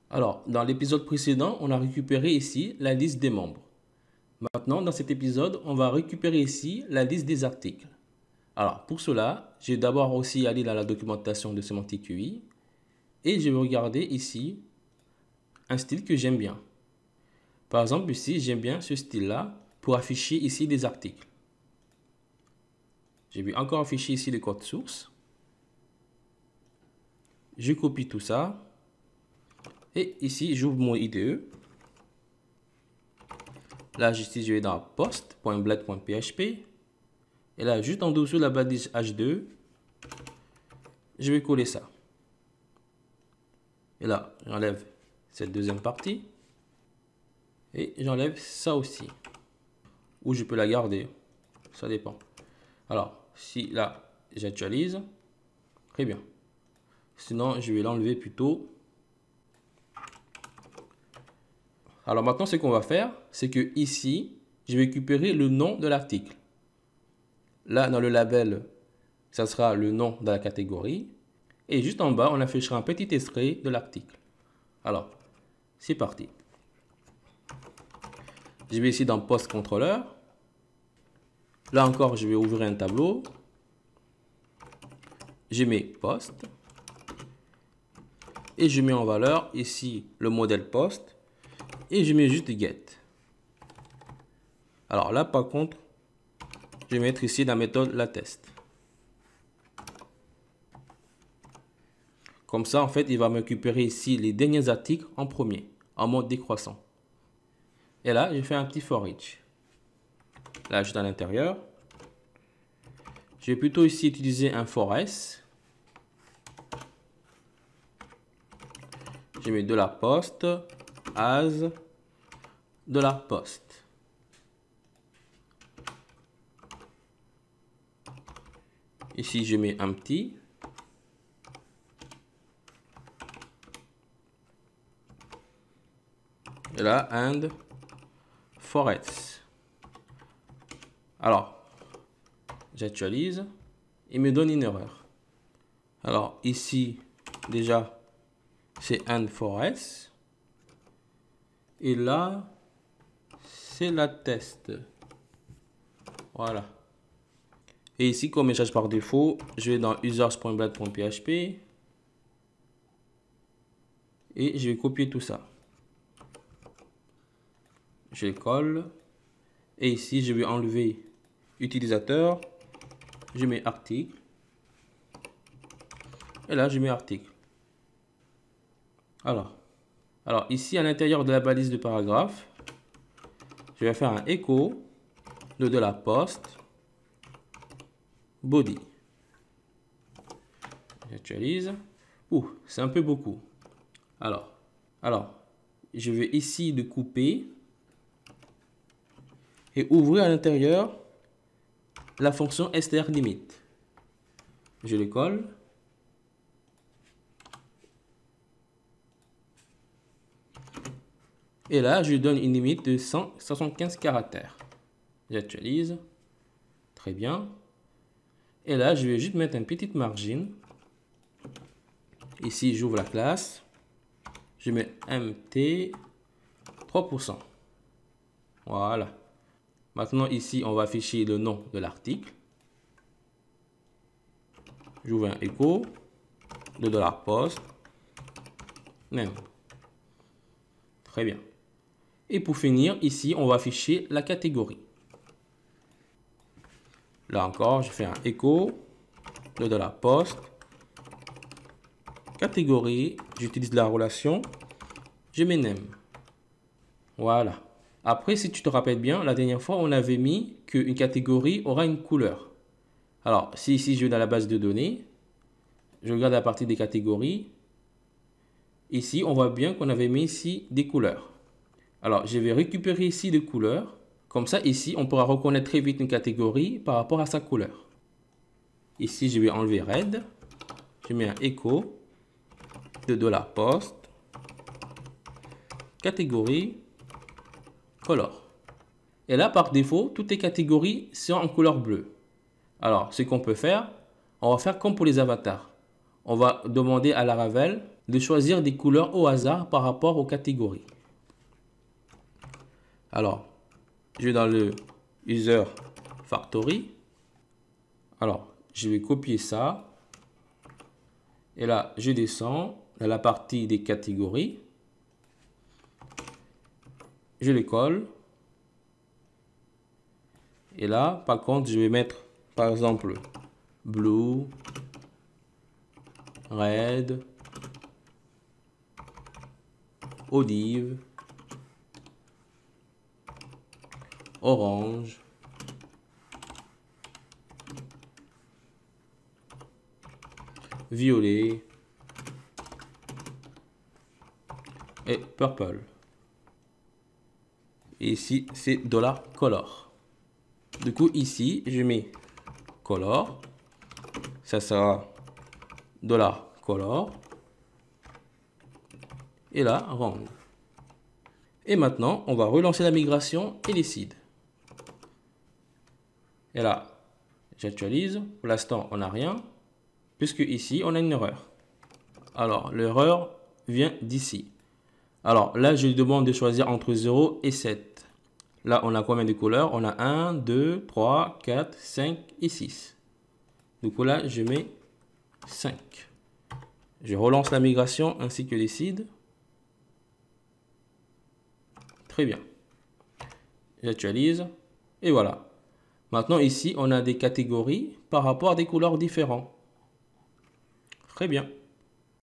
Alors, dans l'épisode précédent, on a récupéré ici la liste des membres. Maintenant, dans cet épisode, on va récupérer ici la liste des articles. Alors, pour cela, je vais d'abord aussi aller dans la documentation de Semantic UI et je vais regarder ici un style que j'aime bien. Par exemple, ici, j'aime bien ce style-là pour afficher ici des articles. Je vais encore afficher ici le code source. Je copie tout ça. Et ici, j'ouvre mon IDE. Là, ici, je vais dans post.blade.php. Et là, juste en dessous de la balise H2, je vais coller ça. Et là, j'enlève cette deuxième partie. Et j'enlève ça aussi. Ou je peux la garder. Ça dépend. Alors, si là, j'actualise. Très bien. Sinon, je vais l'enlever plutôt. Alors maintenant, ce qu'on va faire, c'est que ici, je vais récupérer le nom de l'article. Là, dans le label, ça sera le nom de la catégorie. Et juste en bas, on affichera un petit extrait de l'article. Alors, c'est parti. Je vais ici dans Post Controller. Là encore, je vais ouvrir un tableau. Je mets Post. Et je mets en valeur ici le modèle Post. Et je mets juste Get. Alors là, par contre, je vais mettre ici la méthode LaTest. Comme ça, en fait, il va me récupérer ici les derniers articles en premier, en mode décroissant. Et là, je fais un petit for each. Là, juste à l'intérieur. Je vais plutôt ici utiliser un for s. Je mets de la poste, as, de la poste. Ici, je mets un petit. Et là, and for else. Alors, j'actualise. Il me donne une erreur. Alors, ici, déjà, c'est and for else. Et là, c'est la test. Voilà. Et ici, comme message par défaut, je vais dans users.blade.php et je vais copier tout ça. Je le colle. Et ici, je vais enlever utilisateur. Je mets article. Et là, je mets article. Alors ici, à l'intérieur de la balise de paragraphe, je vais faire un écho de la poste body. J'actualise. Ouh, c'est un peu beaucoup. Alors, je vais ici de couper et ouvrir à l'intérieur la fonction strlimit. Je le colle. Et là, je donne une limite de 175 caractères. J'actualise. Très bien. Et là, je vais juste mettre une petite margin. Ici, j'ouvre la classe. Je mets MT 3%. Voilà. Maintenant, ici, on va afficher le nom de l'article. J'ouvre un écho de $post. Même. Très bien. Et pour finir, ici, on va afficher la catégorie. Là encore, je fais un écho de $post. Catégorie, j'utilise la relation. Je mets name. Voilà. Après, si tu te rappelles bien, la dernière fois, on avait mis qu'une catégorie aura une couleur. Alors, si ici, je vais dans la base de données, je regarde la partie des catégories. Ici, on voit bien qu'on avait mis ici des couleurs. Alors, je vais récupérer ici les couleurs. Comme ça, ici, on pourra reconnaître très vite une catégorie par rapport à sa couleur. Ici, je vais enlever red. Je mets un écho de $post. Catégorie color. Et là, par défaut, toutes les catégories sont en couleur bleue. Alors, ce qu'on peut faire, on va faire comme pour les avatars. On va demander à Laravel de choisir des couleurs au hasard par rapport aux catégories. Alors, je vais dans le User Factory. Alors, je vais copier ça. Et là, je descends dans la partie des catégories. Je les colle. Et là, par contre, je vais mettre, par exemple, Blue, Red, Olive, Orange, Violet et Purple. Et ici, c'est $color. Du coup, ici, je mets color. Ça sera $color. Et là, round. Et maintenant, on va relancer la migration et les seeds. Et là, j'actualise. Pour l'instant, on n'a rien. Puisque ici, on a une erreur. Alors, l'erreur vient d'ici. Alors, là, je lui demande de choisir entre 0 et 7. Là, on a combien de couleurs? On a 1, 2, 3, 4, 5 et 6. Du coup, là, je mets 5. Je relance la migration ainsi que les seeds. Très bien. J'actualise. Et voilà. Maintenant, ici, on a des catégories par rapport à des couleurs différentes. Très bien.